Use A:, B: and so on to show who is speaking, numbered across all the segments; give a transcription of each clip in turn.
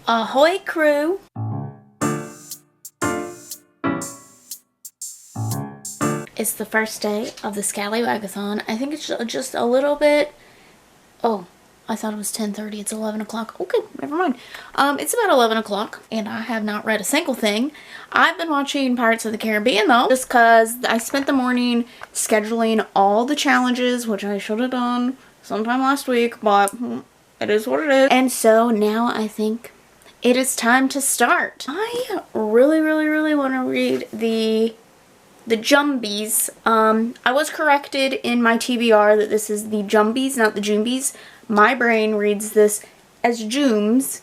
A: Ahoy crew! It's the first day of the scallywagathon. I think it's just a little bit... Oh, I thought it was 10:30. It's 11 o'clock. Okay, never mind. It's about 11 o'clock, and I have not read a single thing. I've been watching Pirates of the Caribbean, though, just because I spent the morning scheduling all the challenges, which I should have done sometime last week, but it is what it is. And so now I think it is time to start. I really want to read the Jumbies. I was corrected in my TBR that this is the Jumbies, not the Jumbies. My brain reads this as Jumbies,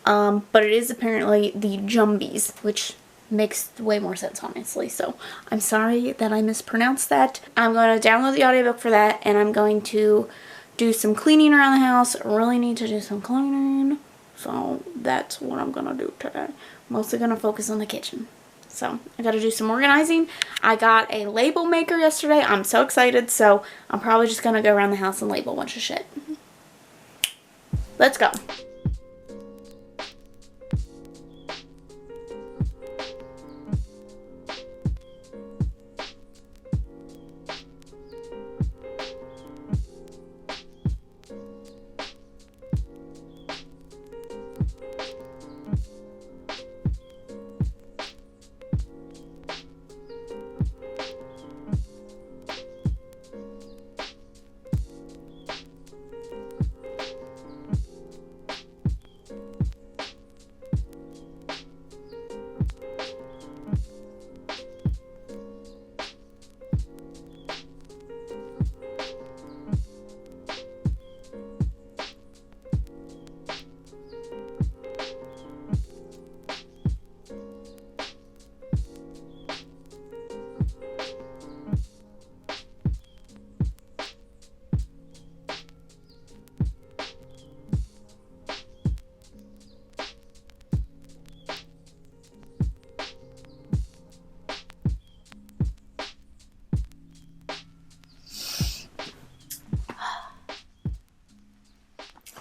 A: but it is apparently the Jumbies, which makes way more sense, honestly. So I'm sorry that I mispronounced that. I'm going to download the audiobook for that, and I'm going to do some cleaning around the house. I really need to do some cleaning, so that's what I'm going to do today. Mostly going to focus on the kitchen. So I got to do some organizing. I got a label maker yesterday. I'm so excited. So I'm probably just going to go around the house and label a bunch of shit. Let's go.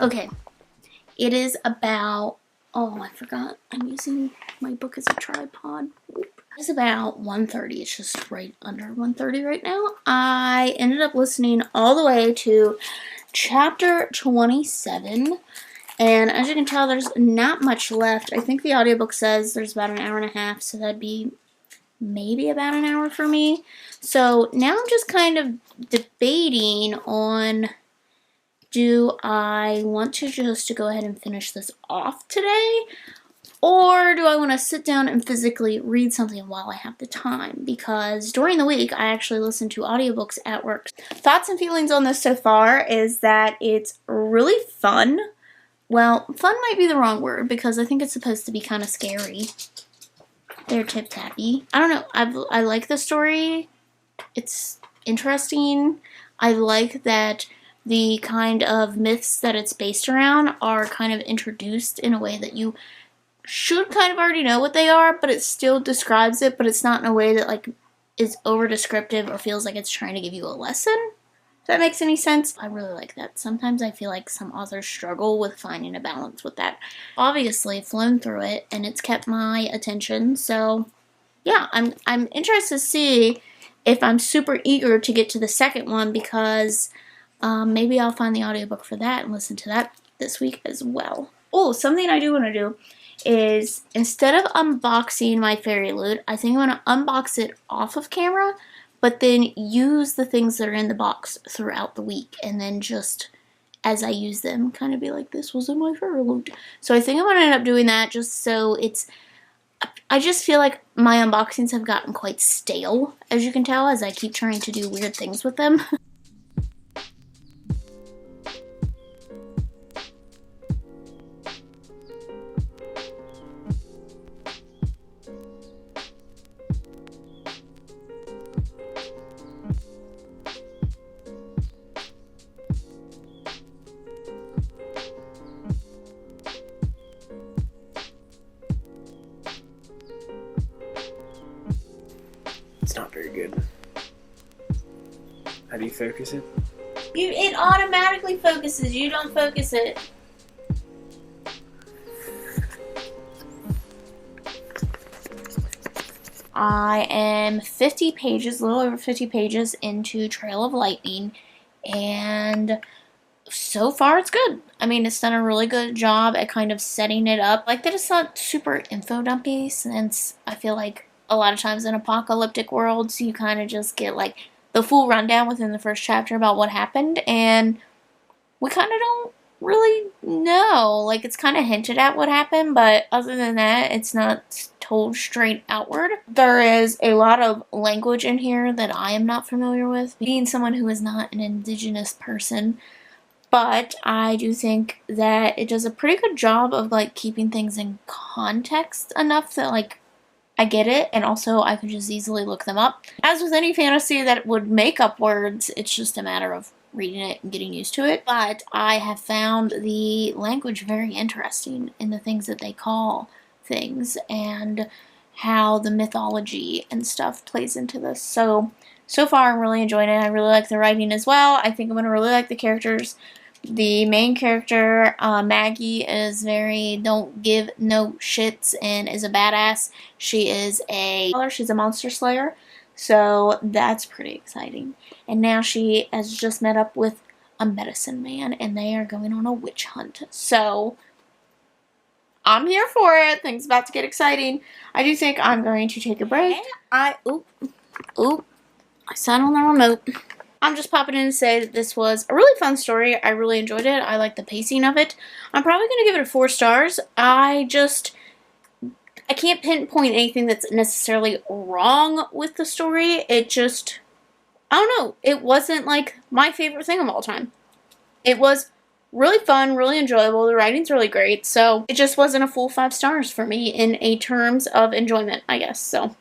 A: Okay, it is about, oh, I forgot, I'm using my book as a tripod. It's about 1:30, it's just right under 1:30 right now. I ended up listening all the way to chapter 27, and as you can tell, there's not much left. I think the audiobook says there's about an hour and a half, so that'd be maybe about an hour for me. So now I'm just kind of debating on, do I want to just go ahead and finish this off today? Or do I want to sit down and physically read something while I have the time? Because during the week, I actually listen to audiobooks at work. Thoughts and feelings on this so far is that it's really fun. Well, fun might be the wrong word because I think it's supposed to be kind of scary. They're tip-tappy. I don't know. I like the story. It's interesting. I like that the kind of myths that it's based around are kind of introduced in a way that you should kind of already know what they are, but it still describes it, but it's not in a way that like is over descriptive or feels like it's trying to give you a lesson. If that makes any sense. I really like that. Sometimes I feel like some authors struggle with finding a balance with that. Obviously, flown through it, and it's kept my attention, so yeah, I'm interested to see if I'm super eager to get to the second one, because maybe I'll find the audiobook for that and listen to that this week as well. Oh, something I do want to do is, instead of unboxing my Fairyloot, I think I'm going to unbox it off of camera, but then use the things that are in the box throughout the week, and then just, as I use them, kind of be like, this was in my Fairyloot. So I think I'm going to end up doing that just so it's... I just feel like my unboxings have gotten quite stale, as you can tell, as I keep trying to do weird things with them.
B: It's not very good. How do you focus it?
A: It automatically focuses. You don't focus it. I am 50 pages, a little over 50 pages into Trail of Lightning, and so far it's good. I mean, it's done a really good job at kind of setting it up. Like that it's not super info dumpy, since I feel like a lot of times in apocalyptic worlds you kind of just get like the full rundown within the first chapter about what happened, and we kind of don't really know. Like, it's kind of hinted at what happened, but other than that, it's not told straight outward. There is a lot of language in here that I am not familiar with, being someone who is not an indigenous person. But I do think that it does a pretty good job of, like, keeping things in context enough that, like, I get it, and also I could just easily look them up. As with any fantasy that would make up words, it's just a matter of reading it and getting used to it. But I have found the language very interesting in the things that they call things and how the mythology and stuff plays into this. So far I'm really enjoying it. I really like the writing as well. I think I'm going to really like the characters. The main character, Maggie, is very don't give no shits and is a badass. She's a monster slayer, so that's pretty exciting. And now she has just met up with a medicine man, and they are going on a witch hunt. So I'm here for it. Things about to get exciting. I do think I'm going to take a break. I sat on the remote. I'm just popping in to say that this was a really fun story. I really enjoyed it. I like the pacing of it. I'm probably going to give it a 4 stars. I can't pinpoint anything that's necessarily wrong with the story. It just, I don't know. It wasn't like my favorite thing of all time. It was really fun, really enjoyable. The writing's really great. So it just wasn't a full 5 stars for me in a terms of enjoyment, I guess. So,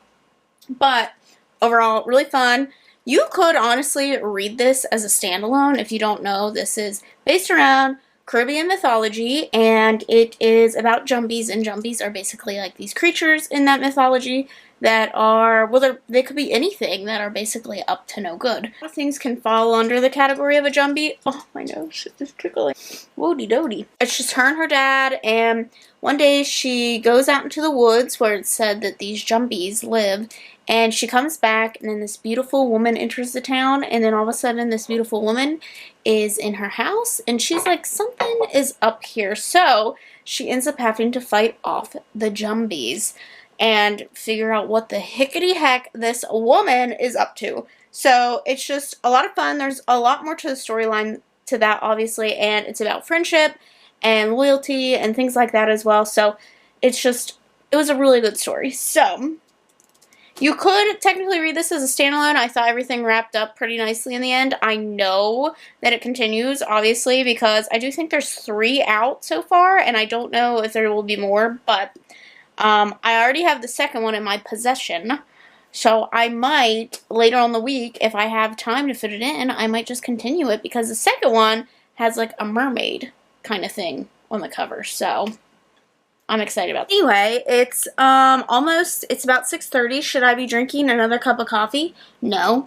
A: but overall, really fun. You could honestly read this as a standalone. If you don't know, this is based around Caribbean mythology, and it is about Jumbies, and Jumbies are basically like these creatures in that mythology that are, well, they could be anything, that are basically up to no good. A lot of things can fall under the category of a Jumbie. Oh, my nose is tickling. Woody doody. It's just her and her dad, and one day she goes out into the woods where it's said that these Jumbies live, and she comes back, and then this beautiful woman enters the town, and then all of a sudden this beautiful woman is in her house, and she's like, something is up here. So she ends up having to fight off the Jumbies and figure out what the hickety heck this woman is up to. So it's just a lot of fun. There's a lot more to the storyline to that, obviously, and it's about friendship and loyalty and things like that as well. So it was a really good story. So you could technically read this as a standalone. I thought everything wrapped up pretty nicely in the end. I know that it continues, obviously, because I do think there's 3 out so far, and I don't know if there will be more, but I already have the second one in my possession, so I might, later on the week, if I have time to fit it in, I might just continue it, because the second one has like a mermaid kind of thing on the cover, so I'm excited about that. Anyway, it's it's about 6:30. Should I be drinking another cup of coffee? No.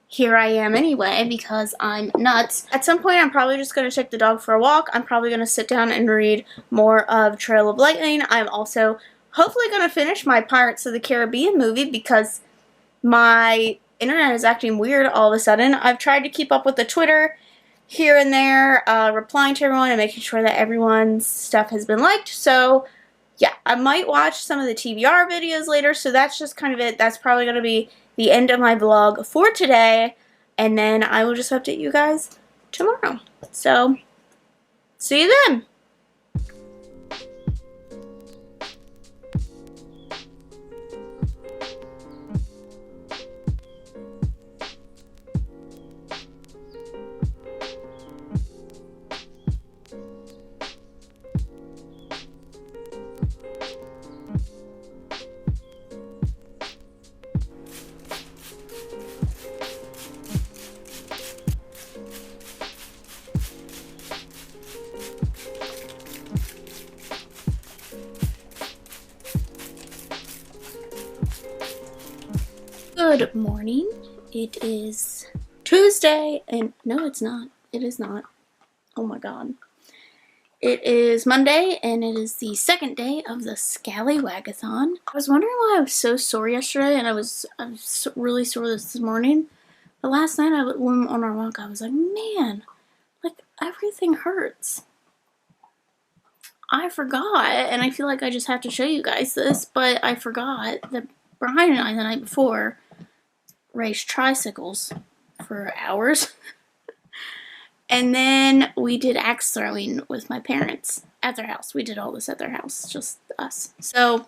A: Here I am anyway, because I'm nuts. At some point, I'm probably just going to take the dog for a walk. I'm probably going to sit down and read more of Trail of Lightning. I'm also hopefully going to finish my Pirates of the Caribbean movie, because my internet is acting weird all of a sudden. I've tried to keep up with the Twitter here and there, replying to everyone and making sure that everyone's stuff has been liked. So yeah, I might watch some of the TBR videos later, so that's just kind of it. That's probably going to be the end of my vlog for today, and then I will just update you guys tomorrow. So see you then. Good morning. It is Tuesday, and no, it's not. It is not. Oh my god. It is Monday, and it is the second day of the scallywagathon. I was wondering why I was so sore yesterday, and I was really sore this morning. But last night, when on our walk, I was like, man, like everything hurts. I forgot, and I feel like I just have to show you guys this, but I forgot that Brian and I, the night before, raced tricycles for hours. And then we did axe throwing with my parents at their house. We did all this at their house, just us. So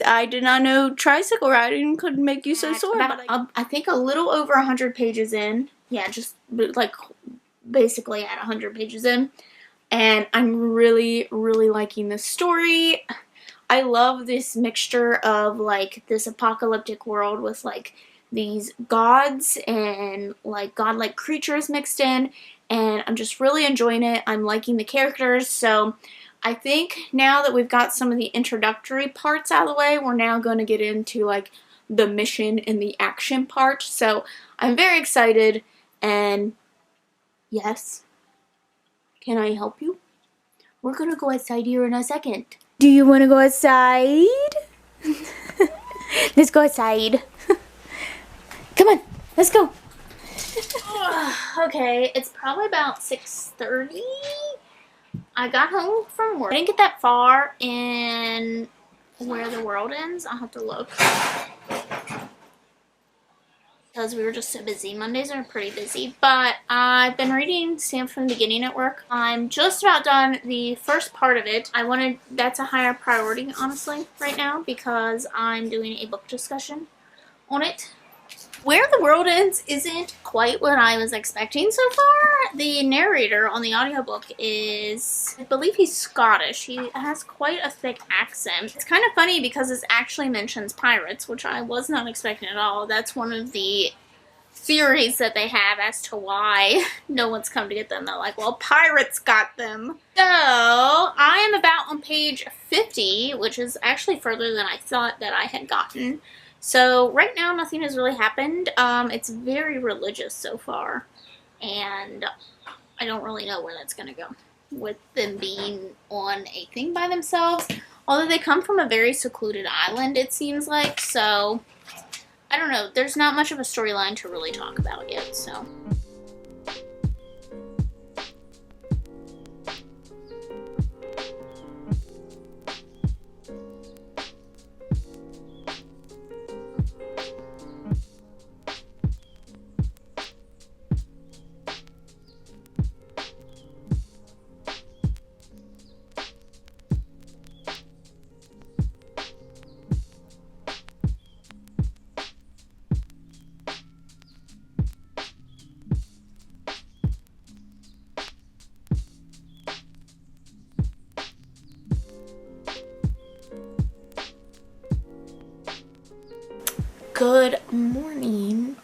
A: I did not know tricycle riding could make you so sore. I think a little over 100 pages in. Yeah, just like basically at 100 pages in. And I'm really, really liking this story. I love this mixture of like this apocalyptic world with like these gods and like godlike creatures mixed in, and I'm just really enjoying it. I'm liking the characters, so I think now that we've got some of the introductory parts out of the way, we're now going to get into like the mission and the action part. So I'm very excited, and yes, can I help you? We're gonna go outside here in a second. Do you want to go outside? Let's go outside. Come on, let's go. Okay, it's probably about 6:30. I got home from work. I didn't get that far in Where the World Ends. I'll have to look. Because we were just so busy. Mondays are pretty busy. But I've been reading Sam from the Beginning at work. I'm just about done the first part of it. That's a higher priority, honestly, right now, because I'm doing a book discussion on it. Where the World Ends isn't quite what I was expecting so far. The narrator on the audiobook is, I believe he's Scottish. He has quite a thick accent. It's kind of funny because it actually mentions pirates, which I was not expecting at all. That's one of the theories that they have as to why no one's come to get them. They're like, well, pirates got them. So, I am about on page 50, which is actually further than I thought that I had gotten. So right now nothing has really happened. It's very religious so far, and I don't really know where that's going to go with them being on a thing by themselves. Although they come from a very secluded island, it seems like, so I don't know. There's not much of a storyline to really talk about yet, so.
C: Good morning.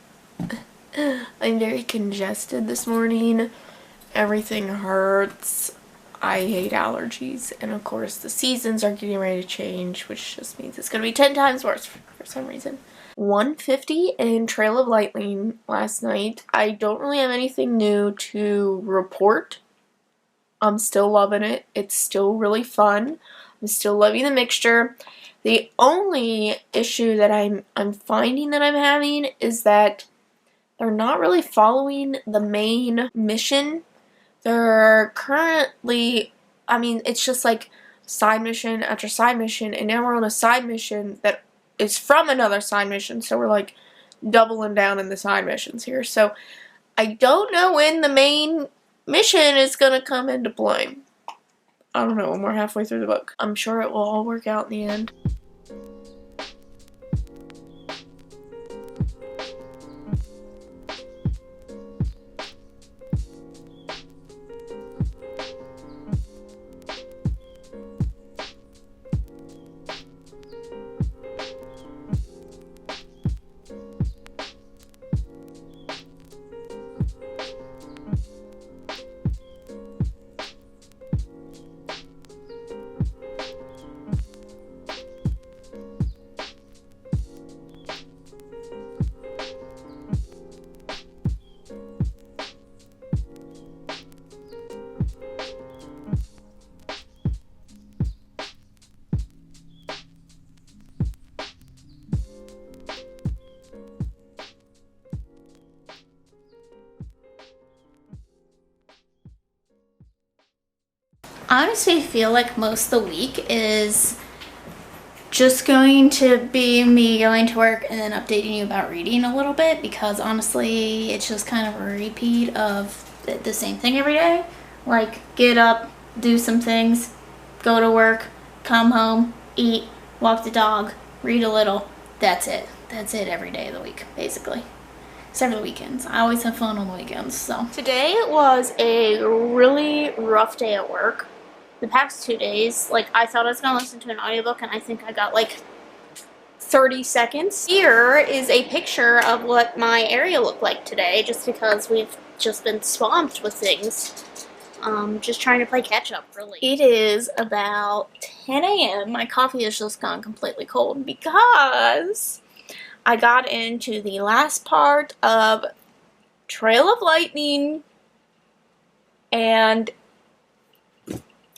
C: I'm very congested this morning. Everything hurts. I hate allergies. And of course the seasons are getting ready to change, which just means it's going to be 10 times worse for some reason. 150 in Trail of Lightning last night. I don't really have anything new to report. I'm still loving it. It's still really fun. I'm still loving the mixture. The only issue that I'm finding that I'm having is that they're not really following the main mission. They're currently, I mean, it's just like side mission after side mission, and now we're on a side mission that is from another side mission, so we're like doubling down in the side missions here. So I don't know when the main mission is going to come into play. I don't know, when we're halfway through the book. I'm sure it will all work out in the end.
A: I honestly feel like most of the week is just going to be me going to work and then updating you about reading a little bit, because honestly it's just kind of a repeat of the same thing every day. Like, get up, do some things, go to work, come home, eat, walk the dog, read a little. That's it. That's it every day of the week, basically. Except for the weekends. I always have fun on the weekends, so. Today was a really rough day at work. The past 2 days, like, I thought I was gonna listen to an audiobook and I think I got like 30 seconds. Here is a picture of what my area looked like today, just because we've just been swamped with things. Just trying to play catch up, really. It is about 10 a.m. My coffee has just gone completely cold because I got into the last part of Trail of Lightning, and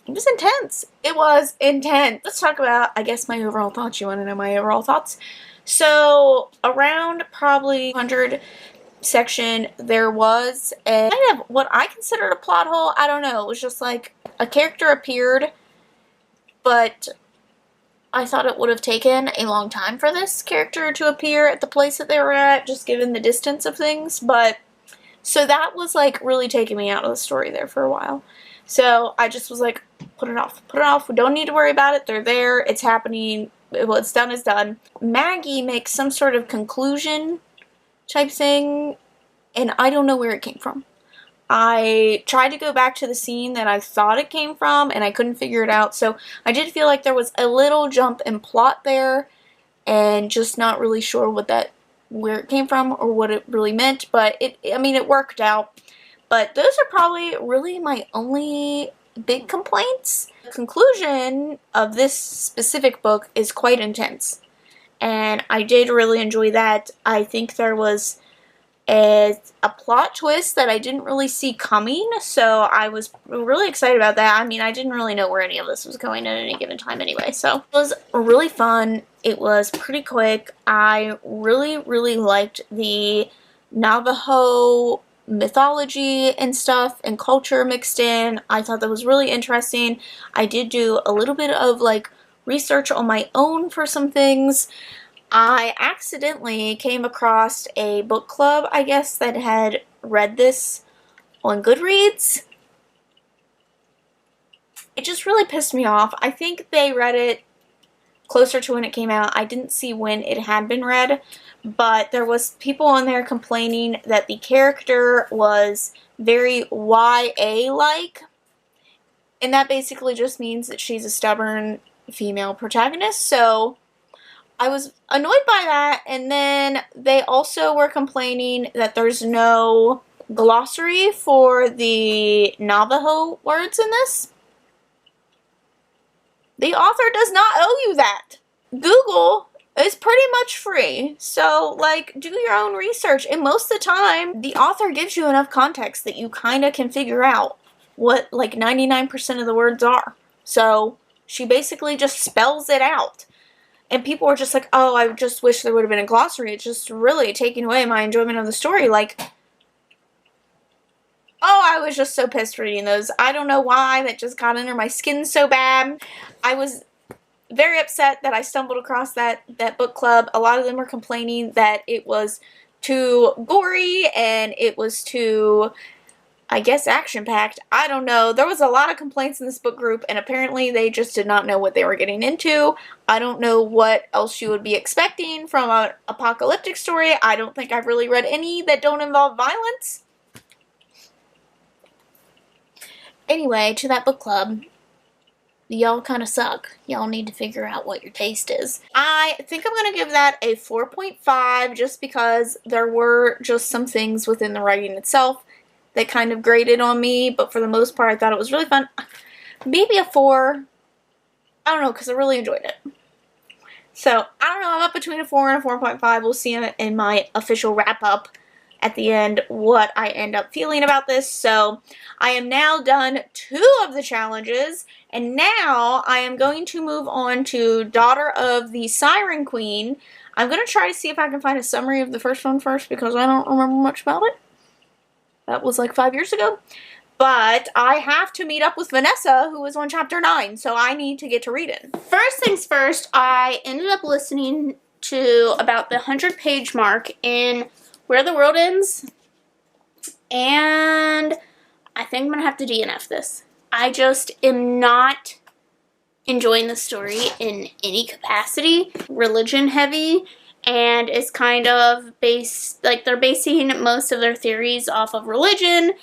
A: it was intense. It was intense. Let's talk about, I guess, my overall thoughts. You want to know my overall thoughts? So, around probably 100 section, there was a kind of what I considered a plot hole. I don't know. It was just like a character appeared, but I thought it would have taken a long time for this character to appear at the place that they were at, just given the distance of things. But so that was like really taking me out of the story there for a while. So I just was like, put it off, put it off. We don't need to worry about it. They're there. It's happening. What's done is done. Maggie makes some sort of conclusion type thing, and I don't know where it came from. I tried to go back to the scene that I thought it came from, and I couldn't figure it out. So I did feel like there was a little jump in plot there, and just not really sure where it came from or what it really meant. But I mean, it worked out. But those are probably really my only big complaints. The conclusion of this specific book is quite intense, and I did really enjoy that. I think there was a plot twist that I didn't really see coming, so I was really excited about that. I mean, I didn't really know where any of this was going at any given time anyway, so it was really fun. It was pretty quick. I really, really liked the Navajo mythology and stuff and culture mixed in. I thought that was really interesting. I did do a little bit of like research on my own for some things. I accidentally came across a book club, I guess, that had read this on Goodreads. It just really pissed me off. I think they read it closer to when it came out. I didn't see when it had been read, but there was people on there complaining that the character was very YA-like, and that basically just means that she's a stubborn female protagonist. So I was annoyed by that, and then they also were complaining that there's no glossary for the Navajo words in this. The author does not owe you that. Google is pretty much free, so like, do your own research, and most of the time the author gives you enough context that you kind of can figure out what like 99% of the words are. So she basically just spells it out. And people were just like, oh, I just wish there would have been a glossary. It's just really taking away my enjoyment of the story. Like, oh, I was just so pissed reading those. I don't know why. That just got under my skin so bad. I was very upset that I stumbled across that book club. A lot of them were complaining that it was too gory and it was too, I guess, action-packed. I don't know. There was a lot of complaints in this book group, and apparently they just did not know what they were getting into. I don't know what else you would be expecting from an apocalyptic story. I don't think I've really read any that don't involve violence. Anyway, to that book club, y'all kind of suck. Y'all need to figure out what your taste is. I think I'm going to give that a 4.5 just because there were just some things within the writing itself that kind of grated on me, but for the most part I thought it was really fun. Maybe a 4. I don't know, because I really enjoyed it. So, I don't know, I'm up between a 4 and a 4.5. We'll see in my official wrap-up at the end what I end up feeling about this. So, I am now done 2 of the challenges, and now I am going to move on to Daughter of the Siren Queen. I'm going to try to see if I can find a summary of the first one first, because I don't remember much about it. That was like 5 years ago.
C: But I have to meet up with Vanessa, who is on chapter 9, so I need to get to read it.
A: First things first, I ended up listening to about the 100-page mark in Where the World Ends, and I think I'm going to have to DNF this. I just am not enjoying the story in any capacity. Religion heavy, and it's kind of based, like, they're basing most of their theories off of religion,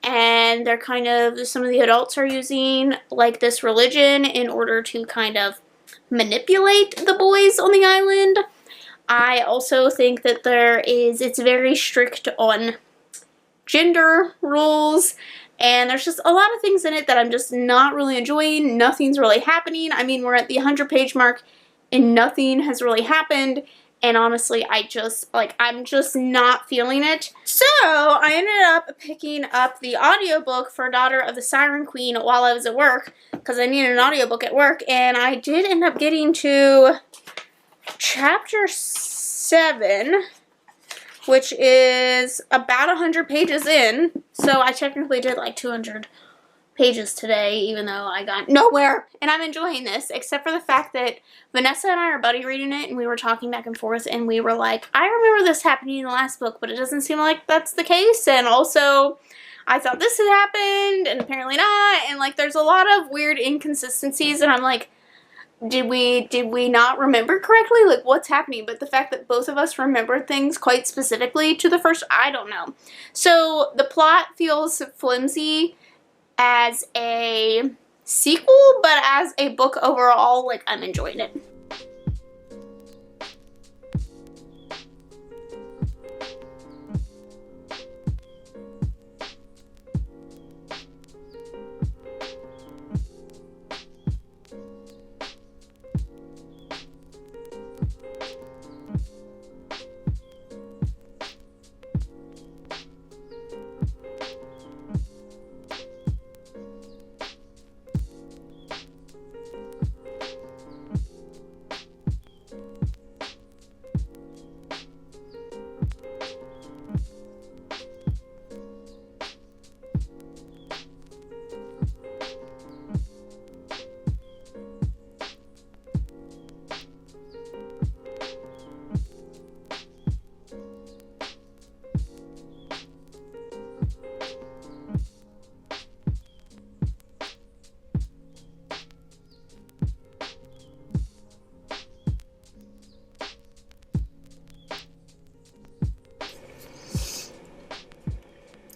A: and they're kind of, some of the adults are using, like, this religion in order to kind of manipulate the boys on the island. I also think that it's very strict on gender rules, and there's just a lot of things in it that I'm just not really enjoying. Nothing's really happening. I mean, we're at the 100-page mark and nothing has really happened. And honestly, I'm just not feeling it. So I ended up picking up the audiobook for Daughter of the Siren Queen while I was at work, because I needed an audiobook at work. And I did end up getting to chapter 7, which is about 100 pages in. So I technically did like 200 pages today, even though I got nowhere. And I'm enjoying this, except for the fact that Vanessa and I are buddy reading it, and we were talking back and forth, and we were like, I remember this happening in the last book, but it doesn't seem like that's the case. And also, I thought this had happened, and apparently not. And like, there's a lot of weird inconsistencies, and I'm like, did we not remember correctly? Like, what's happening? But the fact that both of us remembered things quite specifically to the first, I don't know. So the plot feels flimsy as a sequel, but as a book overall, like, I'm enjoying it.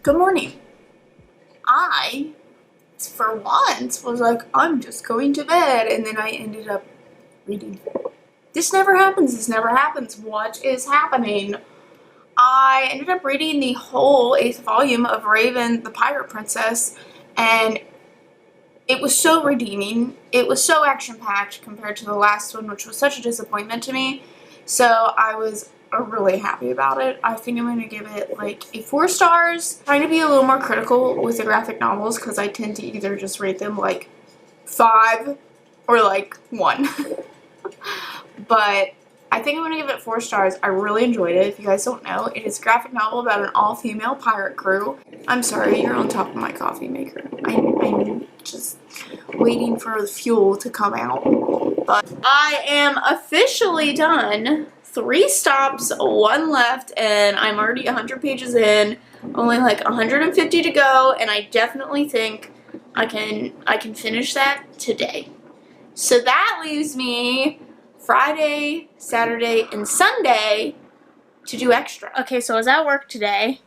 C: Good morning. I, for once, was like, I'm just going to bed, and then I ended up reading. This never happens. This never happens. What is happening? I ended up reading the whole 8th volume of Raven, the Pirate Princess, and it was so redeeming. It was so action-packed compared to the last one, which was such a disappointment to me. So I was really happy about it. I think I'm going to give it like a 4 stars. I'm trying to be a little more critical with the graphic novels because I tend to either just rate them like 5 or like 1. But I think I'm going to give it 4 stars. I really enjoyed it. If you guys don't know, it is a graphic novel about an all-female pirate crew. I'm sorry, you're on top of my coffee maker. I'm just waiting for the fuel to come out. But I am officially done. 3 stops, 1 left, and I'm already 100 pages in. Only like 150 to go, and I definitely think I can finish that today. So that leaves me Friday, Saturday, and Sunday to do extra. Okay, so I was at work today,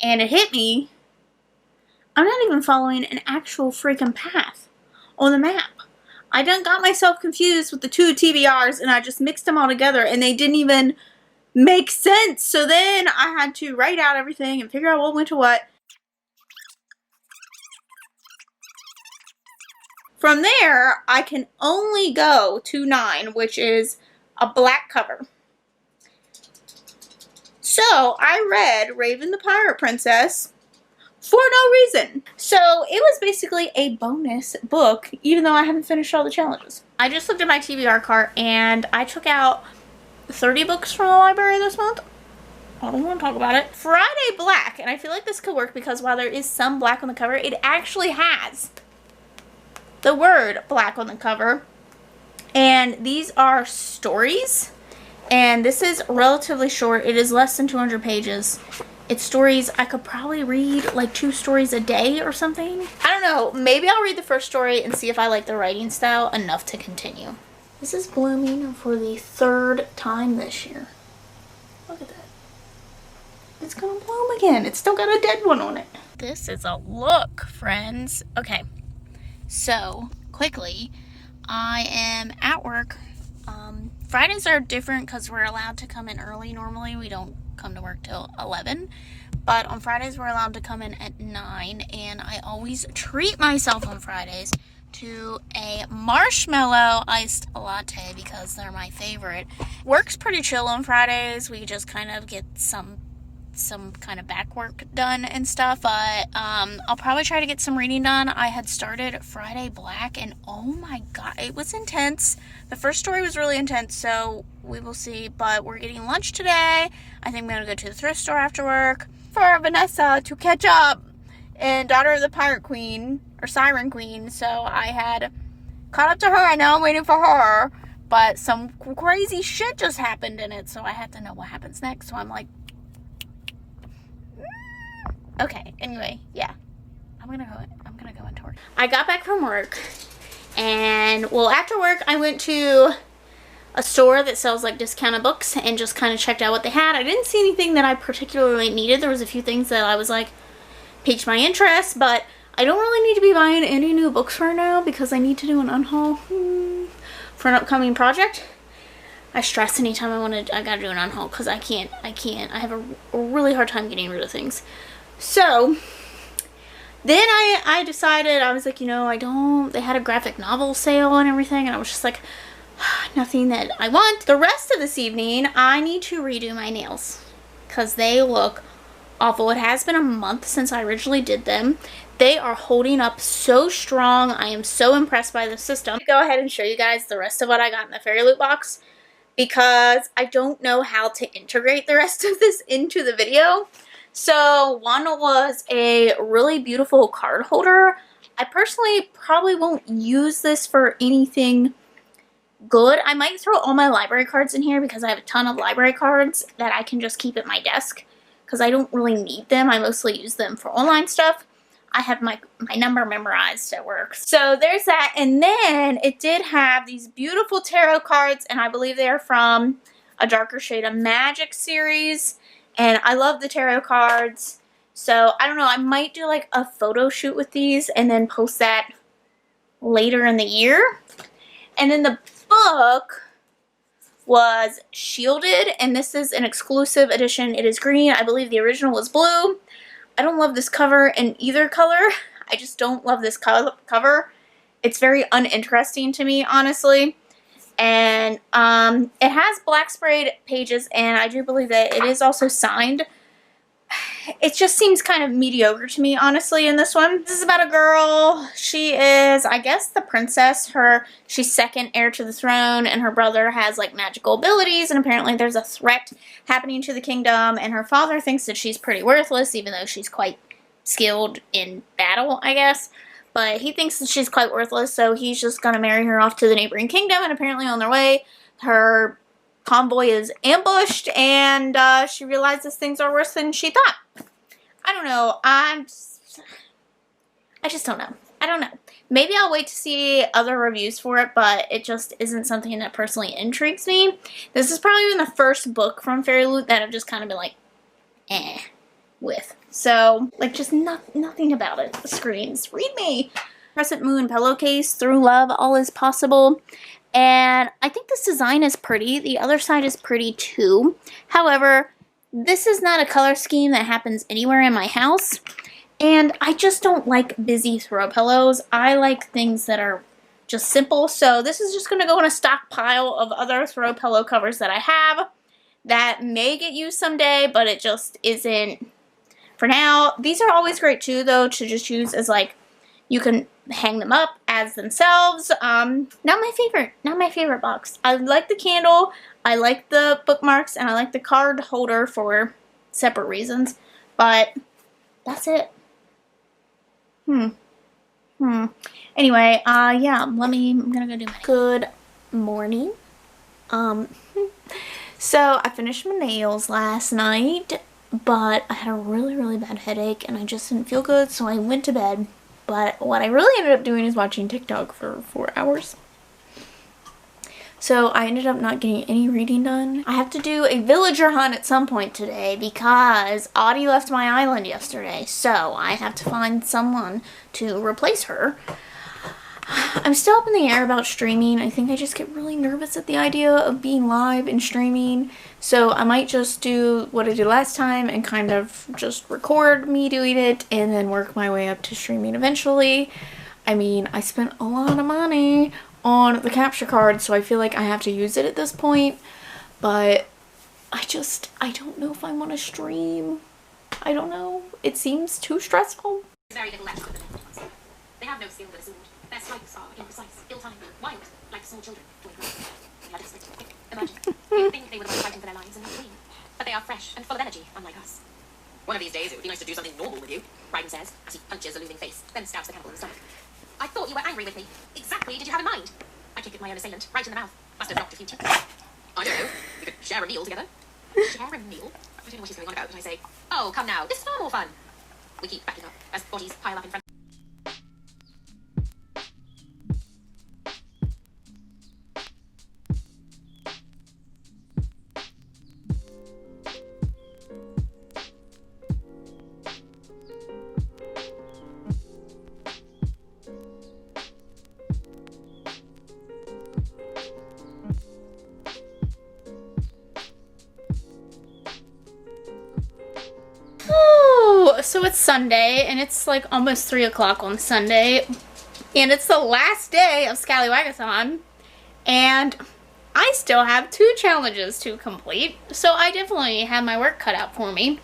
C: and it hit me. I'm not even following an actual freaking path on the map. I done got myself confused with the 2 TBRs, and I just mixed them all together, and they didn't even make sense. So then I had to write out everything and figure out what went to what. From there, I can only go to 9, which is a black cover. So I read Raven the Pirate Princess for no reason. So it was basically a bonus book, even though I haven't finished all the challenges. I just looked at my TBR cart, and I took out 30 books from the library this month.
A: I don't want to talk about it. Friday Black, and I feel like this could work because while there is some black on the cover, it actually has the word black on the cover. And these are stories, and this is relatively short. It is less than 200 pages. It's stories. I could probably read like 2 stories a day or something. I don't know. Maybe I'll read the first story and see if I like the writing style enough to continue. This is blooming for the 3rd time this year. Look at that. It's gonna bloom again. It's still got a dead one on it. This is a look, friends. Okay, so quickly, I am at work. Fridays are different because we're allowed to come in early normally. We don't come to work till 11. But on Fridays, we're allowed to come in at 9. And I always treat myself on Fridays to a marshmallow iced latte because they're my favorite. Work's pretty chill on Fridays. We just kind of get some kind of back work done and stuff, but I'll probably try to get some reading done. I had started Friday Black, and oh my god, it was intense. The first story was really intense, so we will see, but we're getting lunch today. I think I'm gonna go to the thrift store after work for Vanessa to catch up, and Daughter of the Pirate Queen, or Siren Queen, so I had caught up to her. I know I'm waiting for her, but some crazy shit just happened in it, so I have to know what happens next, so I'm like, okay, anyway, yeah. I'm gonna go into work. I got back from work, and well, after work I went to a store that sells like discounted books and just kind of checked out what they had. I didn't see anything that I particularly needed. There was a few things that I was like piqued my interest, but I don't really need to be buying any new books right now because I need to do an unhaul for an upcoming project. I stress anytime I gotta do an unhaul because I can't. I have a really hard time getting rid of things. So then I decided, I was like, you know, they had a graphic novel sale and everything, and I was just like, nothing that I want. The rest of this evening, I need to redo my nails because they look awful. It has been a month since I originally did them. They are holding up so strong. I am so impressed by the system. Go ahead and show you guys the rest of what I got in the Fairyloot box because I don't know how to integrate the rest of this into the video. So one was a really beautiful card holder. I personally probably won't use this for anything good. I might throw all my library cards in here because I have a ton of library cards that I can just keep at my desk because I don't really need them. I mostly use them for online stuff. I have my number memorized at work. So there's that. And then it did have these beautiful tarot cards, and I believe they are from a Darker Shade of Magic series. And I love the tarot cards. So I don't know, I might do like a photo shoot with these and then post that later in the year. And then the book was shielded, and this is an exclusive edition. It is green. I believe the original was blue. I don't love this cover in either color. I just don't love this cover. It's very uninteresting to me, honestly. And it has black sprayed pages, and I do believe that it is also signed. It just seems kind of mediocre to me, honestly, in this one. This is about a girl. She is, I guess, the princess. She's second heir to the throne, and her brother has, like, magical abilities, and apparently there's a threat happening to the kingdom, and her father thinks that she's pretty worthless, even though she's quite skilled in battle, I guess. But he thinks that she's quite worthless, so he's just going to marry her off to the neighboring kingdom, and apparently on their way, her convoy is ambushed, and she realizes things are worse than she thought. I don't know. I just don't know. I don't know. Maybe I'll wait to see other reviews for it, but it just isn't something that personally intrigues me. This is probably been the first book from Fairyloot that I've just kind of been like, with. So, like, just nothing about it screams, read me. Crescent Moon pillowcase, through love, all is possible. And I think this design is pretty. The other side is pretty too. However, this is not a color scheme that happens anywhere in my house. And I just don't like busy throw pillows. I like things that are just simple. So this is just going to go in a stockpile of other throw pillow covers that I have that may get used someday, but it just isn't for now. These are always great too, though, to just use as, like, you can hang them up as themselves. Not my favorite box. I like the candle, I like the bookmarks, and I like the card holder for separate reasons. But that's it. Anyway, yeah, I'm gonna go do my good morning. So I finished my nails last night, but I had a really, really bad headache and I just didn't feel good, so I went to bed. But what I really ended up doing is watching TikTok for 4 hours. So I ended up not getting any reading done. I have to do a villager hunt at some point today because Audie left my island yesterday. So I have to find someone to replace her. I'm still up in the air about streaming. I think I just get really nervous at the idea of being live and streaming. So I might just do what I did last time and kind of just record me doing it and then work my way up to streaming eventually. I mean, I spent a lot of money on the capture card, so I feel like I have to use it at this point, but I don't know if I want to stream. I don't know. It seems too stressful.
D: Very little left of the ones. They have no skill with a sword. Their strikes are imprecise, ill-timed, wild, like small children. Imagine. You'd think they were the ones fighting for their lives and not clean. But they are fresh and full of energy, unlike us. One of these days it would be nice to do something normal with you, Ryden says, as he punches a looming face, then stabs the cannibal in the stomach. I thought you were angry with me. Exactly did you have in mind? I kicked at my own assailant, right in the mouth. Must have knocked a few teeth. I don't know. We could share a meal together. Share a meal? I don't know what he's going on about, but I say, oh, come now. This is far more fun. We keep backing up as bodies pile up in front.
A: So it's Sunday, and it's like almost 3 o'clock on Sunday, and it's the last day of scallywagathon, and I still have 2 challenges to complete, so I definitely have my work cut out for me.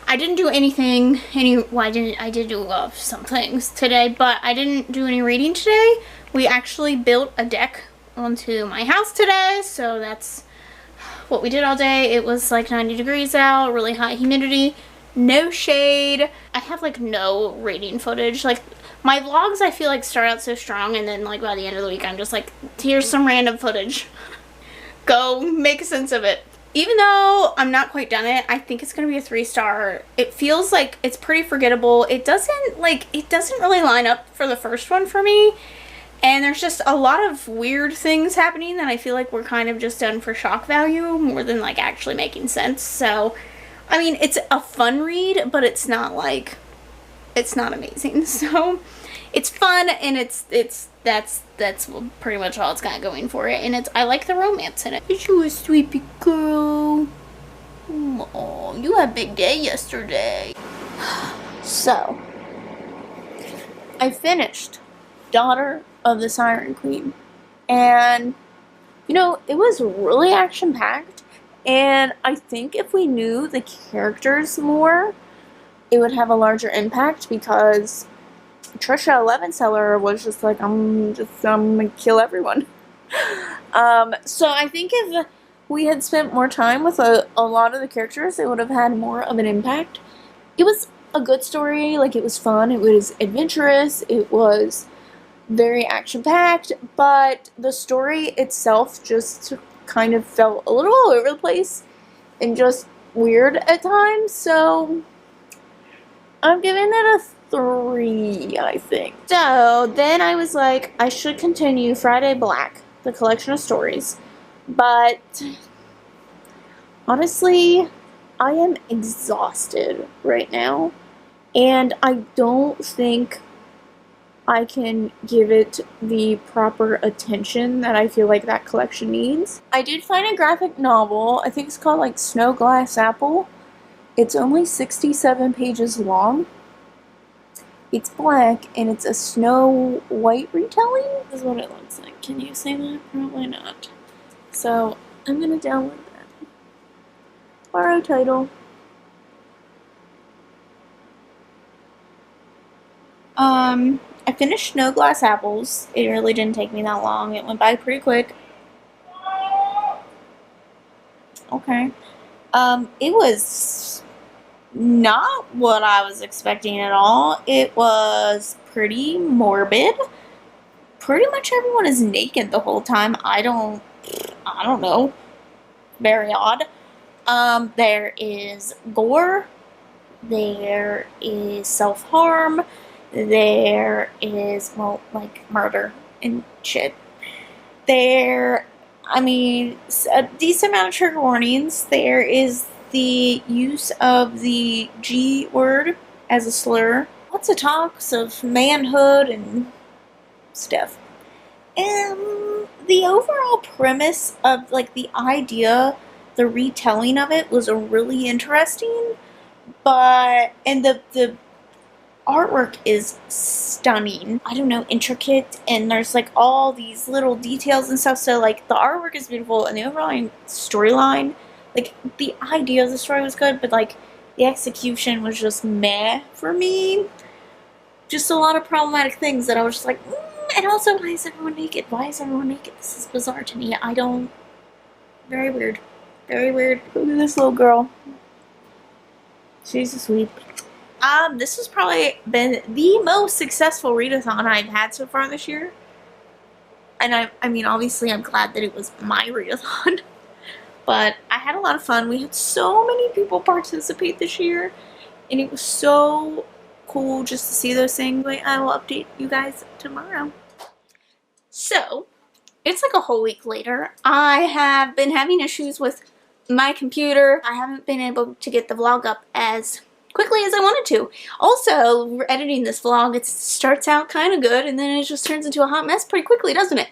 A: I didn't do anything, I did do some things today, but I didn't do any reading today. We actually built a deck onto my house today, so that's what we did all day. It was like 90 degrees out, really high humidity. No shade. I have like no reading footage. Like my vlogs I feel like start out so strong and then like by the end of the week I'm just like, here's some random footage. Go make sense of it. Even though I'm not quite done it, I think it's gonna be a 3-star. It feels like it's pretty forgettable. It doesn't really line up for the first one for me. And there's just a lot of weird things happening that I feel like were kind of just done for shock value more than like actually making sense. So I mean, it's a fun read, but it's not like, it's not amazing. So it's fun, and that's pretty much all it's got going for it. And I like the romance in it. You a sweet big girl. Oh, you had a big day yesterday. So I finished Daughter of the Siren Queen, and you know, it was really action-packed. And I think if we knew the characters more, it would have a larger impact, because Trisha Levenseller was just like, I'm gonna kill everyone. So I think if we had spent more time with a lot of the characters, it would have had more of an impact. It was a good story, like it was fun, it was adventurous, it was very action-packed, but the story itself just kind of felt a little all over the place and just weird at times, so I'm giving it a 3, I think. So then I was like, I should continue Friday Black, the collection of stories, but honestly, I am exhausted right now, and I don't think I can give it the proper attention that I feel like that collection needs. I did find a graphic novel. I think it's called like Snow Glass Apple. It's only 67 pages long. It's black, and it's a Snow White retelling. This is what it looks like. Can you say that? Probably not. So I'm gonna download that. Borrow title. I finished Snow Glass Apples. It really didn't take me that long. It went by pretty quick. Okay. It was not what I was expecting at all. It was pretty morbid. Pretty much everyone is naked the whole time. I don't know. Very odd. There is gore. There is self-harm. There is, well, like, murder and shit. A decent amount of trigger warnings. There is the use of the G word as a slur. Lots of talks of manhood and stuff. And the overall premise of, like, the idea, the retelling of it was really interesting. And the artwork is stunning. I don't know, intricate, and there's like all these little details and stuff, so like the artwork is beautiful and the overall storyline, like the idea of the story was good, but like the execution was just meh for me. Just a lot of problematic things that I was just like, and also, why is everyone naked? Why is everyone naked? This is bizarre to me. Very weird. Very weird. Look at this little girl. She's a sweet. This has probably been the most successful readathon I've had so far this year. And I mean, obviously I'm glad that it was my readathon. But I had a lot of fun. We had so many people participate this year. And it was so cool just to see those things. I will update you guys tomorrow. So, it's like a whole week later. I have been having issues with my computer. I haven't been able to get the vlog up as quickly as I wanted to. Also, we're editing this vlog. It starts out kind of good and then it just turns into a hot mess pretty quickly, doesn't it?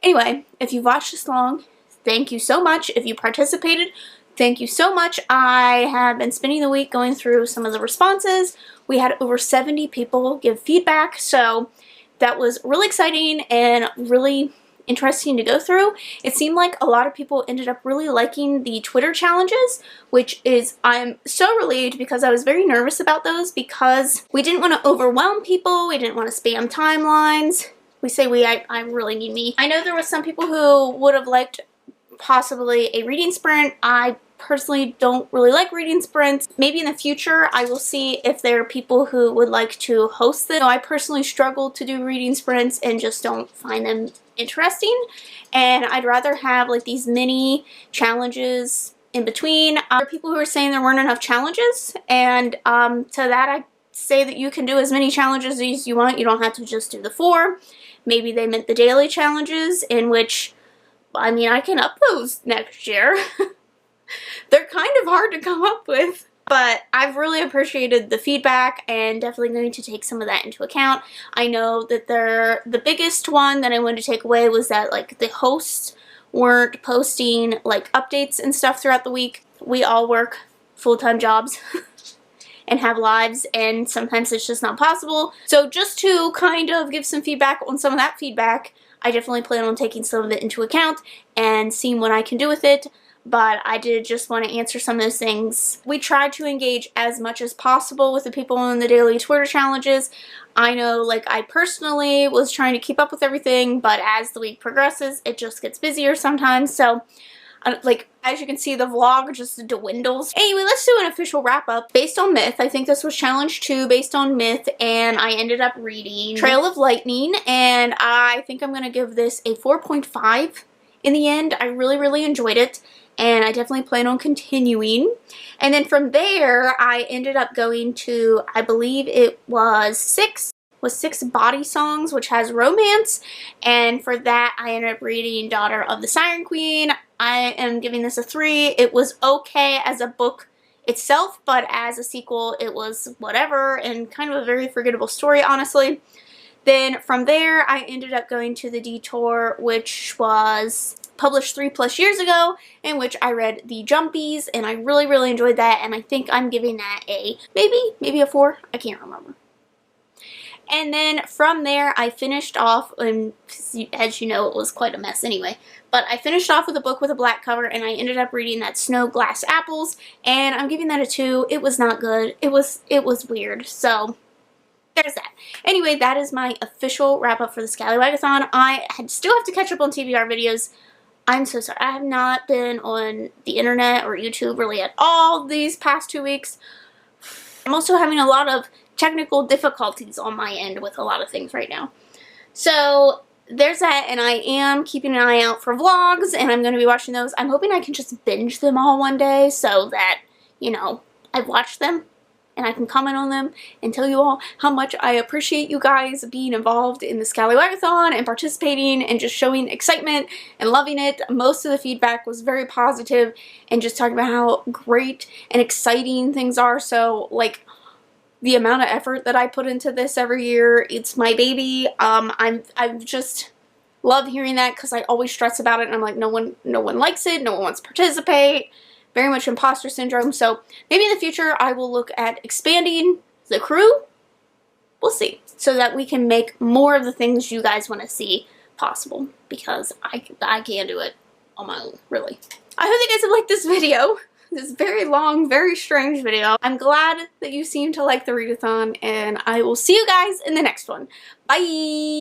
A: Anyway, if you've watched this long, thank you so much. If you participated, thank you so much. I have been spending the week going through some of the responses. We had over 70 people give feedback, so that was really exciting and really interesting to go through. It seemed like a lot of people ended up really liking the Twitter challenges, which is, I'm so relieved because I was very nervous about those because we didn't want to overwhelm people, we didn't want to spam timelines. We say we, I really mean me. I know there was some people who would have liked possibly a reading sprint. I personally don't really like reading sprints. Maybe in the future I will see if there are people who would like to host them. I personally struggle to do reading sprints and just don't find them interesting, and I'd rather have like these mini challenges in between. There are people who are saying there weren't enough challenges, and to that I say that you can do as many challenges as you want. You don't have to just do the 4. Maybe they meant the daily challenges, in which, I mean, I can up those next year. They're kind of hard to come up with. But I've really appreciated the feedback and definitely going to take some of that into account. I know that the biggest one that I wanted to take away was that like the hosts weren't posting like updates and stuff throughout the week. We all work full-time jobs and have lives, and sometimes it's just not possible. So just to kind of give some feedback on some of that feedback, I definitely plan on taking some of it into account and seeing what I can do with it. But I did just want to answer some of those things. We tried to engage as much as possible with the people in the daily Twitter challenges. I know, like, I personally was trying to keep up with everything, but as the week progresses, it just gets busier sometimes. So, like, as you can see, the vlog just dwindles. Anyway, let's do an official wrap-up. Based on myth, I think this was challenge 2 based on myth, and I ended up reading Trail of Lightning, and I think I'm going to give this a 4.5 in the end. I really, really enjoyed it, and I definitely plan on continuing. And then from there, I ended up going to, I believe it was 6 body songs, which has romance, and for that I ended up reading Daughter of the Siren Queen. I am giving this a 3. It was okay as a book itself, but as a sequel it was whatever, and kind of a very forgettable story, honestly. Then from there I ended up going to The Detour, which was published 3+ years ago, in which I read the Jumbies, and I really, really enjoyed that, and I think I'm giving that a maybe a 4. I can't remember. And then from there, I finished off, and as you know, it was quite a mess anyway, but I finished off with a book with a black cover, and I ended up reading that Snow Glass Apples, and I'm giving that a 2. It was not good. It was weird, so there's that. Anyway, that is my official wrap-up for the Scallywagathon. I still have to catch up on TBR videos. I'm so sorry. I have not been on the internet or YouTube really at all these past 2 weeks. I'm also having a lot of technical difficulties on my end with a lot of things right now. So there's that, and I am keeping an eye out for vlogs, and I'm going to be watching those. I'm hoping I can just binge them all one day so that, you know, I've watched them and I can comment on them and tell you all how much I appreciate you guys being involved in the scallywagathon and participating and just showing excitement and loving it. Most of the feedback was very positive and just talking about how great and exciting things are. So, like, the amount of effort that I put into this every year, it's my baby. I just love hearing that because I always stress about it and I'm like, no one likes it, no one wants to participate. Very much imposter syndrome. So maybe in the future I will look at expanding the crew. We'll see. So that we can make more of the things you guys want to see possible. Because I can't do it on my own, really. I hope you guys have liked this video. This very long, very strange video. I'm glad that you seem to like the readathon, and I will see you guys in the next one. Bye!